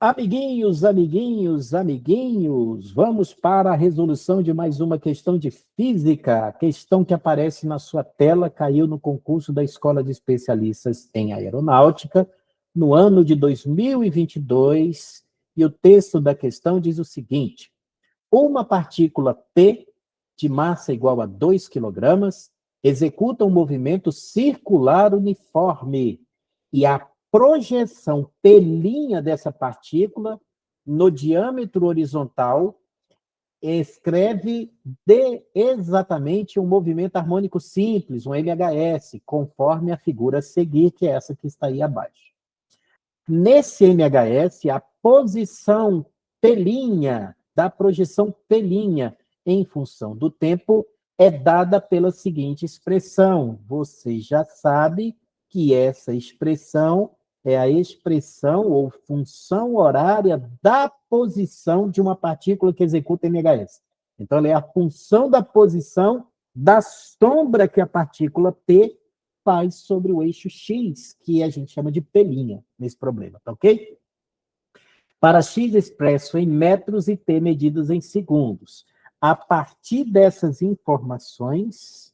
Amiguinhos, amiguinhos, amiguinhos, vamos para a resolução de mais uma questão de física. Questão que aparece na sua tela, caiu no concurso da Escola de Especialistas em Aeronáutica, no ano de 2022, e o texto da questão diz o seguinte: uma partícula P, de massa igual a 2 quilogramas, executa um movimento circular uniforme, e a projeção P' dessa partícula no diâmetro horizontal escreve exatamente um movimento harmônico simples, um MHS, conforme a figura a seguir, que é essa que está aí abaixo. Nesse MHS, a posição P' da projeção P' em função do tempo é dada pela seguinte expressão. Você já sabe que essa expressão é a expressão ou função horária da posição de uma partícula que executa MHS. Então, ela é a função da posição da sombra que a partícula P faz sobre o eixo X, que a gente chama de P' nesse problema, tá ok? Para X expresso em metros e T medidos em segundos. A partir dessas informações,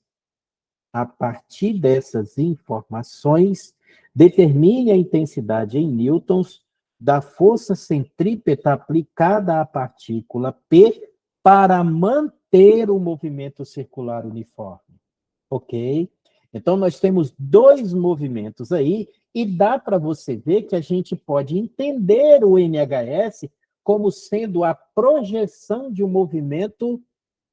determine a intensidade em newtons da força centrípeta aplicada à partícula P para manter o movimento circular uniforme. Ok? Então, nós temos dois movimentos aí, e dá para você ver que a gente pode entender o NHS como sendo a projeção de um movimento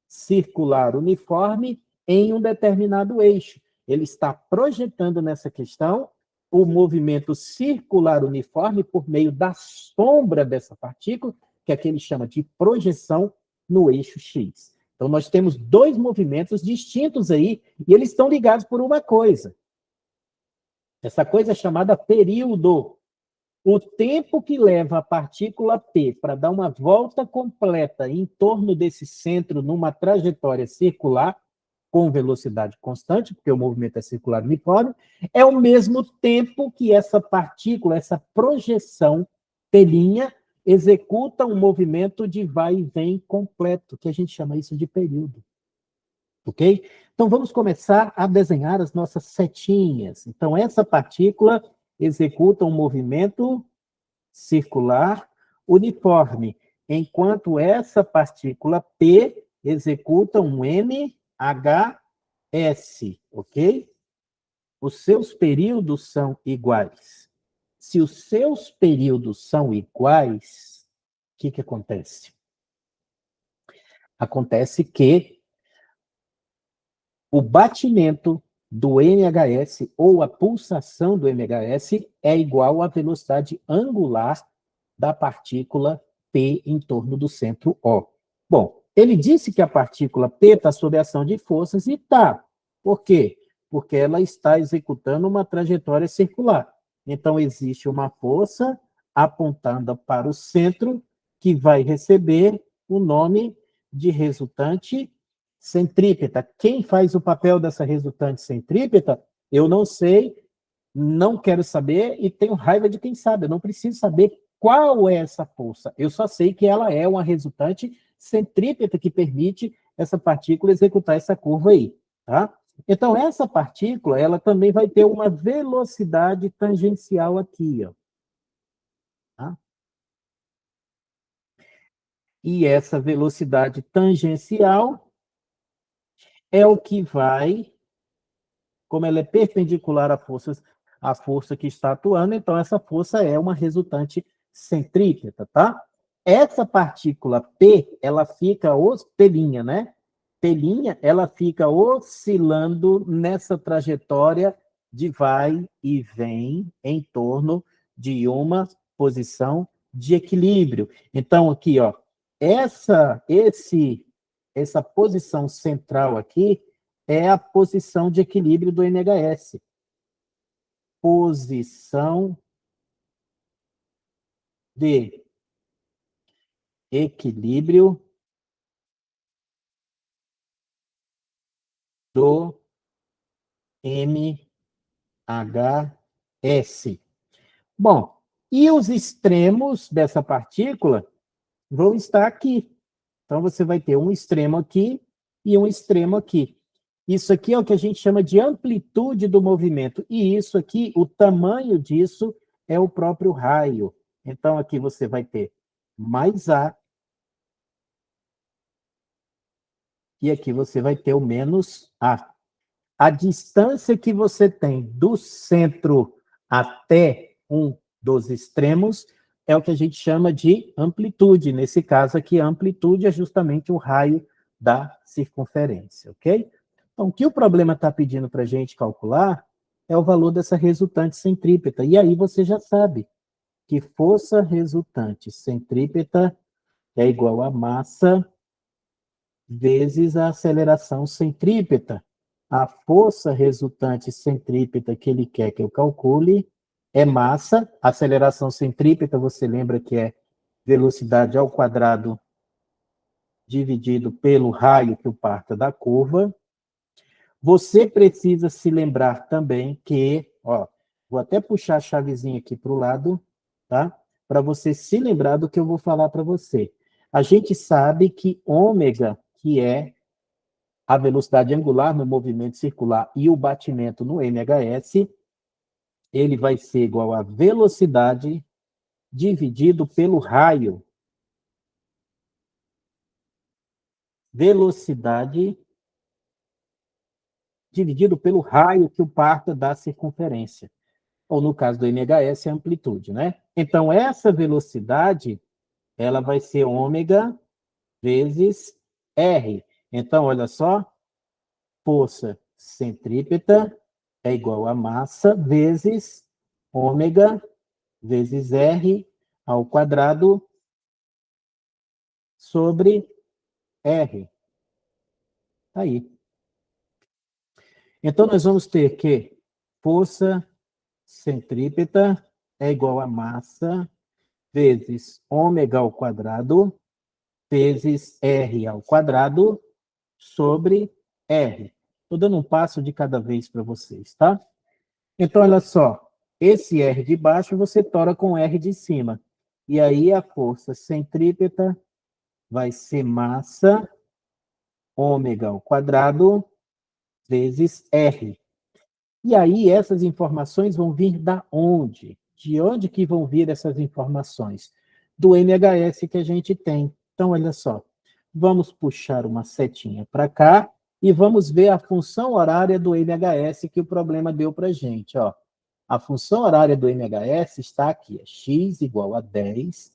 circular uniforme em um determinado eixo. Ele está projetando nessa questão o movimento circular uniforme por meio da sombra dessa partícula, que é que ele chama de projeção no eixo X. Então, nós temos dois movimentos distintos aí, e eles estão ligados por uma coisa. Essa coisa é chamada período. O tempo que leva a partícula P para dar uma volta completa em torno desse centro numa trajetória circular, com velocidade constante, porque o movimento é circular uniforme, é o mesmo tempo que essa partícula, essa projeção P', executa um movimento de vai e vem completo, que a gente chama isso de período. Ok? Então, vamos começar a desenhar as nossas setinhas. Então, essa partícula executa um movimento circular uniforme, enquanto essa partícula P executa um MHS, ok? Os seus períodos são iguais. Se os seus períodos são iguais, o que acontece? Acontece que o batimento do MHS ou a pulsação do MHS é igual à velocidade angular da partícula P em torno do centro O. Bom, ele disse que a partícula P está sob a ação de forças e está. Por quê? Porque ela está executando uma trajetória circular. Então, existe uma força apontada para o centro que vai receber o nome de resultante centrípeta. Quem faz o papel dessa resultante centrípeta, eu não sei, não quero saber e tenho raiva de quem sabe. Eu não preciso saber qual é essa força. Eu só sei que ela é uma resultante centrípeta que permite essa partícula executar essa curva aí, tá? Então, essa partícula, ela também vai ter uma velocidade tangencial aqui, ó. Tá? E essa velocidade tangencial é o que vai, como ela é perpendicular à força que está atuando, então essa força é uma resultante centrípeta, tá? Essa partícula P, ela fica, P', né? P', ela fica oscilando nessa trajetória de vai e vem em torno de uma posição de equilíbrio. Então, aqui, ó, essa posição central aqui é a posição de equilíbrio do NHS. Posição de equilíbrio do MHS. Bom, E os extremos dessa partícula vão estar aqui. Então, você vai ter um extremo aqui e um extremo aqui. Isso aqui é o que a gente chama de amplitude do movimento. E isso aqui, o tamanho disso é o próprio raio. Então, aqui você vai ter mais A. E aqui você vai ter o menos A. A distância que você tem do centro até um dos extremos é o que a gente chama de amplitude. Nesse caso aqui, a amplitude é justamente o raio da circunferência, ok? Então, o que o problema está pedindo para a gente calcular é o valor dessa resultante centrípeta. E aí você já sabe que força resultante centrípeta é igual a massa vezes a aceleração centrípeta. A força resultante centrípeta que ele quer que eu calcule é massa. A aceleração centrípeta, você lembra que é velocidade ao quadrado dividido pelo raio que o parta da curva. Você precisa se lembrar também que, ó, vou até puxar a chavezinha aqui para o lado, tá? Para você se lembrar do que eu vou falar para você. A gente sabe que ômega, que é a velocidade angular no movimento circular e o batimento no MHS, ele vai ser igual a velocidade dividido pelo raio. Velocidade dividido pelo raio que o parta da circunferência. Ou no caso do MHS, é a amplitude, né? Então, essa velocidade, ela vai ser ômega vezes R. Então, olha só, força centrípeta é igual a massa vezes ômega vezes R ao quadrado sobre R. Tá aí. Então, nós vamos ter que força centrípeta é igual a massa vezes ômega ao quadrado vezes R ao quadrado sobre R. Estou dando um passo de cada vez para vocês, tá? Então, olha só. Esse R de baixo você tora com R de cima. E aí a força centrípeta vai ser massa ômega ao quadrado vezes R. E aí essas informações vão vir da onde? De onde que vão vir essas informações? Do MHS que a gente tem. Então, olha só. Vamos puxar uma setinha para cá e vamos ver a função horária do MHS que o problema deu para a gente. Ó. A função horária do MHS está aqui. É x igual a 10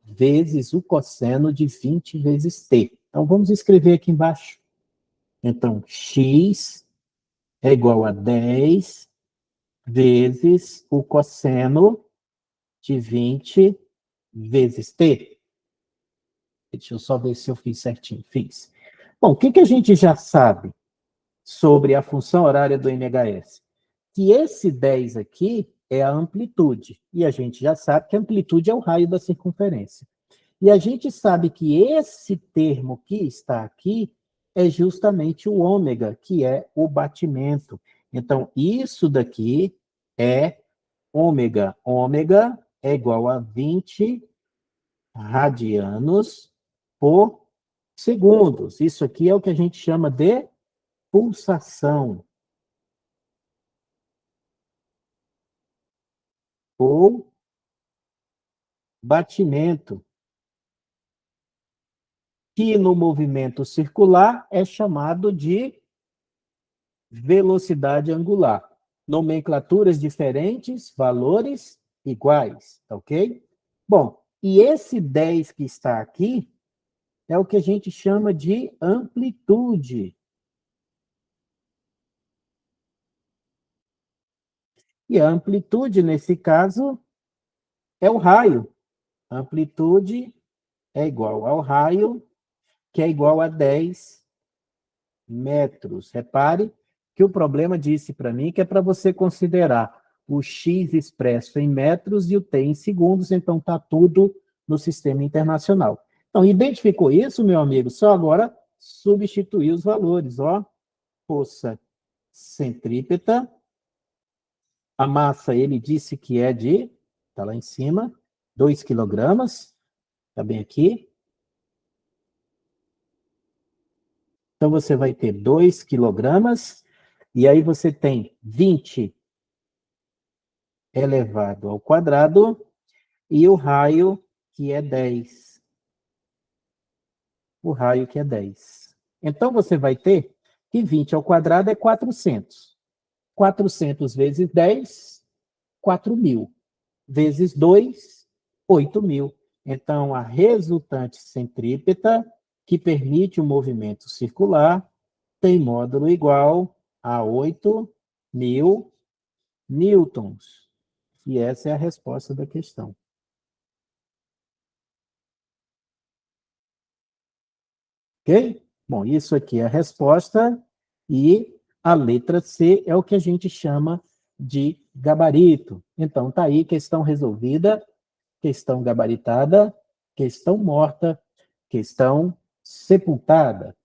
vezes o cosseno de 20 vezes t. Então, vamos escrever aqui embaixo. Então, x é igual a 10 vezes o cosseno de 20 vezes t. Deixa eu só ver se eu fiz certinho. Fiz. Bom, o que a gente já sabe sobre a função horária do MHS? Que esse 10 aqui é a amplitude. E a gente já sabe que a amplitude é o raio da circunferência. E a gente sabe que esse termo que está aqui é justamente o ômega, que é o batimento. Então, isso daqui é ômega. Ômega é igual a 20 radianos por segundos. Isso aqui é o que a gente chama de pulsação. Ou batimento, que no movimento circular é chamado de velocidade angular. Nomenclaturas diferentes, valores iguais, ok? Bom, e esse 10 que está aqui é o que a gente chama de amplitude. E a amplitude, nesse caso, é o raio. A amplitude é igual ao raio, que é igual a 10 metros. Repare que o problema disse para mim que é para você considerar o x expresso em metros e o t em segundos, então está tudo no sistema internacional. Então, identificou isso, meu amigo? Só agora substituir os valores. Ó. Força centrípeta, a massa ele disse que é de Está lá em cima, 2 quilogramas, está bem aqui. Então, você vai ter 2 quilogramas, e aí você tem 20 elevado ao quadrado, e o raio, que é 10. O raio, que é 10. Então, você vai ter que 20 ao quadrado é 400. 400 vezes 10, 4.000. Vezes 2, 8.000. Então, a resultante centrípeta, que permite o movimento circular, tem módulo igual a 8.000 newtons. E essa é a resposta da questão. Ok? Bom, isso aqui é a resposta, e a letra C é o que a gente chama de gabarito. Então, tá aí, questão resolvida, questão gabaritada, questão morta, questão sepultada.